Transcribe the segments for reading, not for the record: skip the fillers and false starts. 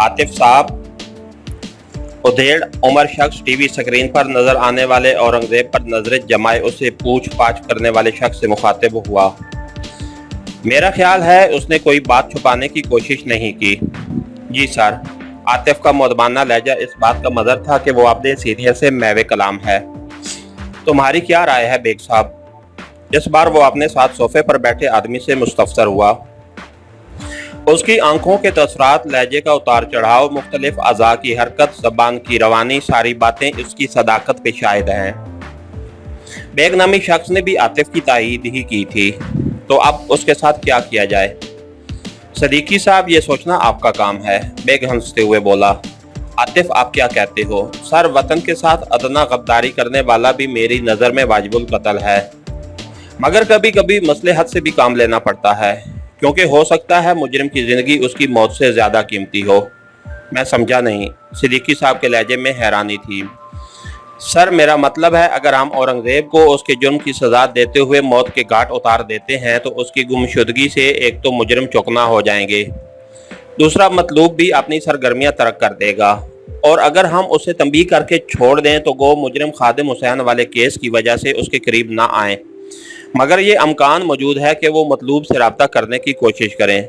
आतिफ साहब, उधेड़ उमर शख्स TV screen पर नजर आने वाले औरंगजेब पर नजरें जमाए उसे पूछ पाछ करने वाले शख्स से मुखातिब हुआ। मेरा ख्याल है उसने कोई बात छुपाने की कोशिश नहीं की। जी सर। आतिफ का मुदबाना लहजा इस बात का मदर था कि वो अपने सीनियर से महवे कलाम है। तुम्हारी क्या राय है बेग साहब? इस बार वो अपने साथ सोफे पर बैठे आदमी से मुस्तफसर हुआ। उसकी आंखों के तसरात, लहजे का उतार चढ़ाव, मुख्तलिफ अज़ा की हरकत, ज़बान की रवानी, सारी बातें उसकी सदाकत पे शाहिद हैं। बेग नामी शख्स ने भी आतिफ की तायीद ही की थी, तो अब उसके साथ क्या किया जाए? सदीकी साहब, ये सोचना आपका काम है। बेग हंसते हुए बोला। आतिफ, आप क्या कहते हो? सर, वतन के साथ अदना गद्दारी करने वाला भी मेरी नज़र में वाजिबुल कत्ल है, मगर कभी कभी मसलहत से भी काम लेना पड़ता है, क्योंकि हो सकता है मुजरिम की ज़िंदगी उसकी मौत से ज़्यादा कीमती हो। मैं समझा नहीं। सिद्दीकी साहब के लहजे में हैरानी थी। सर, मेरा मतलब है, अगर हम औरंगज़ेब को उसके जुर्म की सज़ा देते हुए मौत के घाट उतार देते हैं तो उसकी गुमशुदगी से एक तो मुजरिम चौकना हो जाएंगे, दूसरा मतलूब भी अपनी सरगर्मियां तर्क कर देगा, और अगर हम उसे तंबीह करके छोड़ दें तो गो मुजरिम खादिम हुसैन वाले केस की वजह से उसके करीब ना आए, मगर ये अमकान मौजूद है कि वो मतलूब से रब्ता करने की कोशिश करें।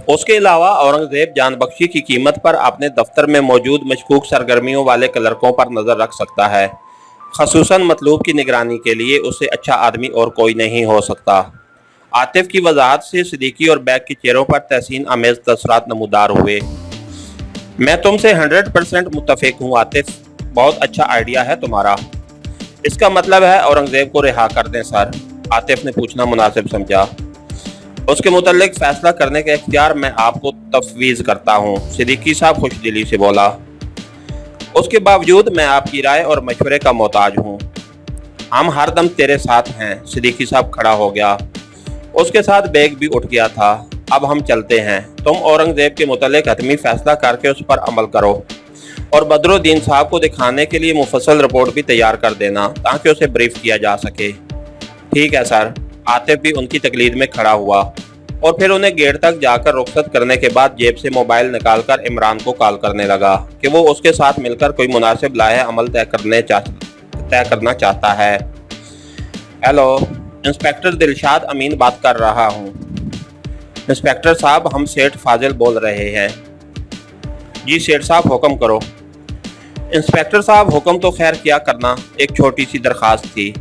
उसके अलावा औरंगज़ेब जान बख्शी की कीमत पर अपने दफ्तर में मौजूद मशकूक सरगर्मियों वाले क्लर्कों पर नज़र रख सकता है। खसूसन मतलूब की निगरानी के लिए उससे अच्छा आदमी और कोई नहीं हो सकता। आतिफ की वजाहत से सिद्दीकी और बैग के चेहरों पर तहसीन आमेज तसरात नमूदार हुए। मैं तुमसे 100% मुत्तफिक हूँ आतिफ, बहुत अच्छा आइडिया है तुम्हारा। इसका मतलब है औरंगज़ेब को रिहा कर दें सर? आतिफ ने पूछना मुनासिब समझा। उसके मुतल्लिक फैसला करने का इख्तियार मैं आपको तफवीज़ करता हूँ, सिद्दीकी साहब खुशदिली से बोला। उसके बावजूद मैं आपकी राय और मशवरे का मोहताज हूँ। हम हर दम तेरे साथ हैं। सिद्दीकी साहब खड़ा हो गया। उसके साथ बेग भी उठ गया था। अब हम चलते हैं। तुम औरंगज़ेब के मुतल्लिक हतमी फैसला करके उस पर अमल करो, और बदरुद्दीन साहब को दिखाने के लिए मुफस्सल रिपोर्ट भी तैयार कर देना ताकि उसे ब्रीफ किया जा सके। ठीक है सर। आतिफ भी उनकी तकलीद में खड़ा हुआ और फिर उन्हें गेट तक जाकर रुखसत करने के बाद जेब से मोबाइल निकालकर इमरान को कॉल करने लगा कि वो उसके साथ मिलकर कोई मुनासिब लाहे अमल तय करना चाहता है। हेलो, इंस्पेक्टर दिलशाद अमीन बात कर रहा हूँ। इंस्पेक्टर साहब, हम सेठ फाजिल बोल रहे हैं। जी सेठ साहब, हुक्म करो। इंस्पेक्टर साहब, हुक्म तो खैर क्या करना, एक छोटी सी दरख्वास्त थी,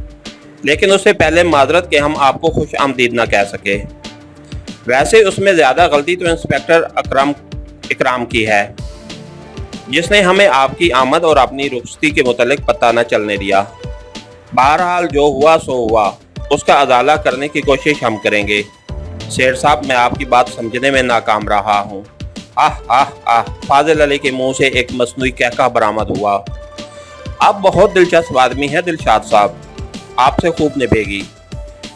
लेकिन उससे पहले माजरत कि हम आपको खुश आमदीद ना कह सके। वैसे उसमें ज़्यादा गलती तो इंस्पेक्टर इकराम की है, जिसने हमें आपकी आमद और अपनी रुखसती के मुतल्लिक पता न चलने दिया। बहरहाल जो हुआ सो हुआ, उसका अजाला करने की कोशिश हम करेंगे। सेठ साहब, मैं आपकी बात समझने में नाकाम रहा हूँ। आह आह आह, फाजिल अली के मुंह से एक मसनूई कहका बरामद हुआ। आप बहुत दिलचस्प आदमी हैं दिलशाद साहब, आपसे खूब निभेगी।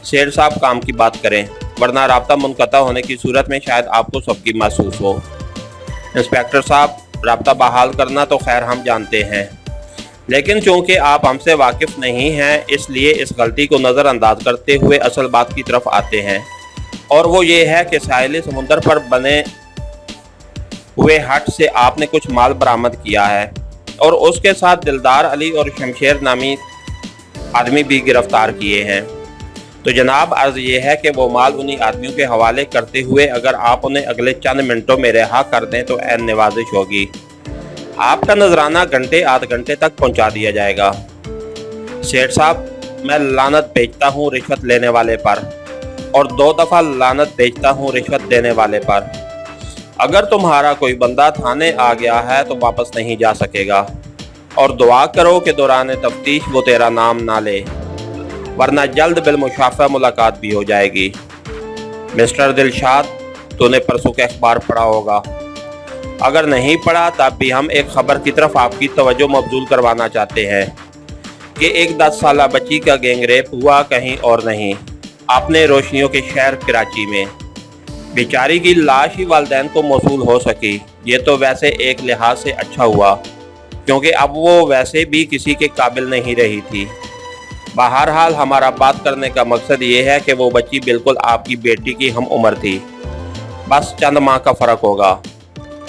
सेठ साहब, काम की बात करें, वरना राब्ता मुनक़ता होने की सूरत में शायद आपको सबकी महसूस हो। इंस्पेक्टर साहब, राब्ता बहाल करना तो खैर हम जानते हैं, लेकिन चूँकि आप हमसे वाकिफ़ नहीं हैं, इसलिए इस गलती को नज़रअंदाज करते हुए असल बात की तरफ आते हैं, और वो ये है कि साहिल समुंदर पर बने हुए हट से आपने कुछ माल बरामद किया है, और उसके साथ दिलदार अली और शमशेर नामी आदमी भी गिरफ्तार किए हैं। तो जनाब, अर्ज़ ये है कि वो माल उन्हीं आदमियों के हवाले करते हुए अगर आप उन्हें अगले चंद मिनटों में रिहा कर दें तो ऐन नवाजिश होगी। आपका नजराना घंटे आध घंटे तक पहुंचा दिया जाएगा। सेठ साहब, मैं लानत भेजता हूँ रिश्वत लेने वाले पर, और 2 दफ़ा लानत भेजता हूँ रिश्वत देने वाले पर। अगर तुम्हारा कोई बंदा थाने आ गया है तो वापस नहीं जा सकेगा, और दुआ करो कि दौरान तफ्तीश वो तेरा नाम ना ले, वरना जल्द बिलमुशाफा मुलाकात भी हो जाएगी। मिस्टर दिलशाद, तूने परसों का अखबार पढ़ा होगा। अगर नहीं पढ़ा तब भी हम एक खबर की तरफ आपकी तवज्जो मबजूल करवाना चाहते हैं कि एक 10 साला बच्ची का गैंगरेप हुआ कहीं और नहीं, अपने रोशनियों के शहर कराची में। बेचारी की लाश ही वालिदैन को मौसूल हो सकी। ये तो वैसे एक लिहाज से अच्छा हुआ, क्योंकि अब वो वैसे भी किसी के काबिल नहीं रही थी। बहरहाल हमारा बात करने का मकसद ये है कि वो बच्ची बिल्कुल आपकी बेटी की हम उम्र थी, बस चंद माह का फ़र्क होगा।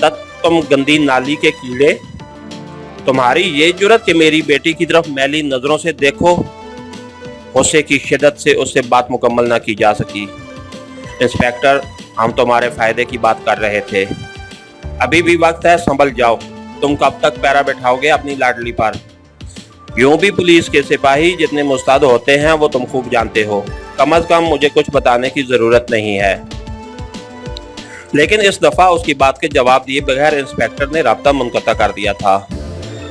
तक तुम गंदी नाली के कीड़े, तुम्हारी ये जुर्रत कि मेरी बेटी की तरफ मैली नजरों से देखो। गुस्से की शिद्दत से उससे बात मुकम्मल न की जा सकी। इंस्पेक्टर, हम तुम्हारे फायदे की बात कर रहे थे। अभी भी वक्त है, संभल जाओ। तुम कब तक पैरा बैठाओगे अपनी लाडली पर? यूं भी पुलिस के सिपाही जितने मुस्तैद होते हैं वो तुम खूब जानते हो। कम अज कम मुझे कुछ बताने की जरूरत नहीं है। लेकिन इस दफा उसकी बात के जवाब दिए बगैर इंस्पेक्टर ने राब्ता मुनक़ता कर दिया था।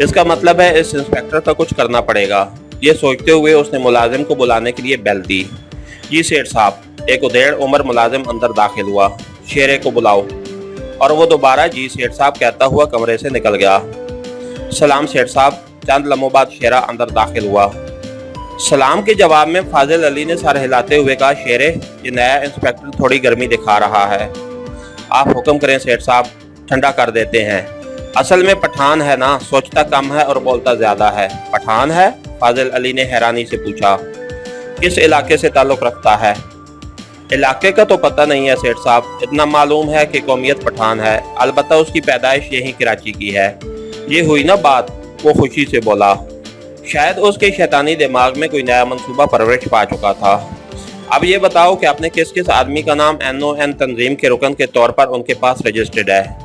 इसका मतलब है इस इंस्पेक्टर का कुछ करना पड़ेगा। ये सोचते हुए उसने मुलाजिम को बुलाने के लिए बेल दी। जी सेठ साहब। एक उदेड़ उम्र मुलाजिम अंदर दाखिल हुआ। शेरे को बुलाओ। और वो दोबारा जी सेठ साहब कहता हुआ कमरे से निकल गया। सलाम सेठ साहब। चंद लम्हों बाद शेरा अंदर दाखिल हुआ। सलाम के जवाब में फाजिल अली ने सर हिलाते हुए कहा, शेरे, ये नया इंस्पेक्टर थोड़ी गर्मी दिखा रहा है। आप हुक्म करें सेठ साहब, ठंडा कर देते हैं। असल में पठान है ना, सोचता कम है और बोलता ज्यादा है। पठान है? फाजिल अली ने हैरानी से पूछा। किस इलाके से ताल्लुक रखता है? इलाके का तो पता नहीं है सेठ साहब, इतना मालूम है कि कौमियत पठान है। अलबत्ता उसकी पैदाइश यहीं कराची की है। ये हुई ना बात? वो खुशी से बोला। शायद उसके शैतानी दिमाग में कोई नया मंसूबा परवरिश पा चुका था। अब ये बताओ कि आपने किस किस आदमी का नाम NON तंजीम के रुकन के तौर पर उनके पास रजिस्टर्ड है?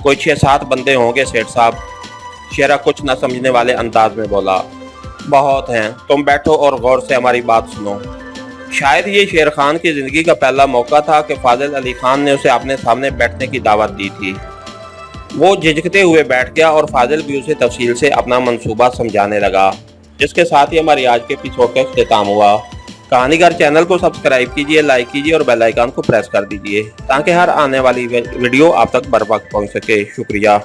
कोई 6-7 बंदे होंगे सेठ साहब। शेरा कुछ न समझने वाले अंदाज में बोला। बहुत हैं, तुम बैठो और गौर से हमारी बात सुनो। शायद ये शेर खान की ज़िंदगी का पहला मौका था कि फाजिल अली खान ने उसे अपने सामने बैठने की दावत दी थी। वो झिझकते हुए बैठ गया और फाजिल भी उसे तफसील से अपना मंसूबा समझाने लगा। जिसके साथ ही हमारी आज के एपिसोड का इख्तिताम हुआ। कहानीगर चैनल को सब्सक्राइब कीजिए, लाइक कीजिए और बेल आइकन को प्रेस कर दीजिए ताकि हर आने वाली वीडियो आप तक बर वक्त पहुँच सके। शुक्रिया।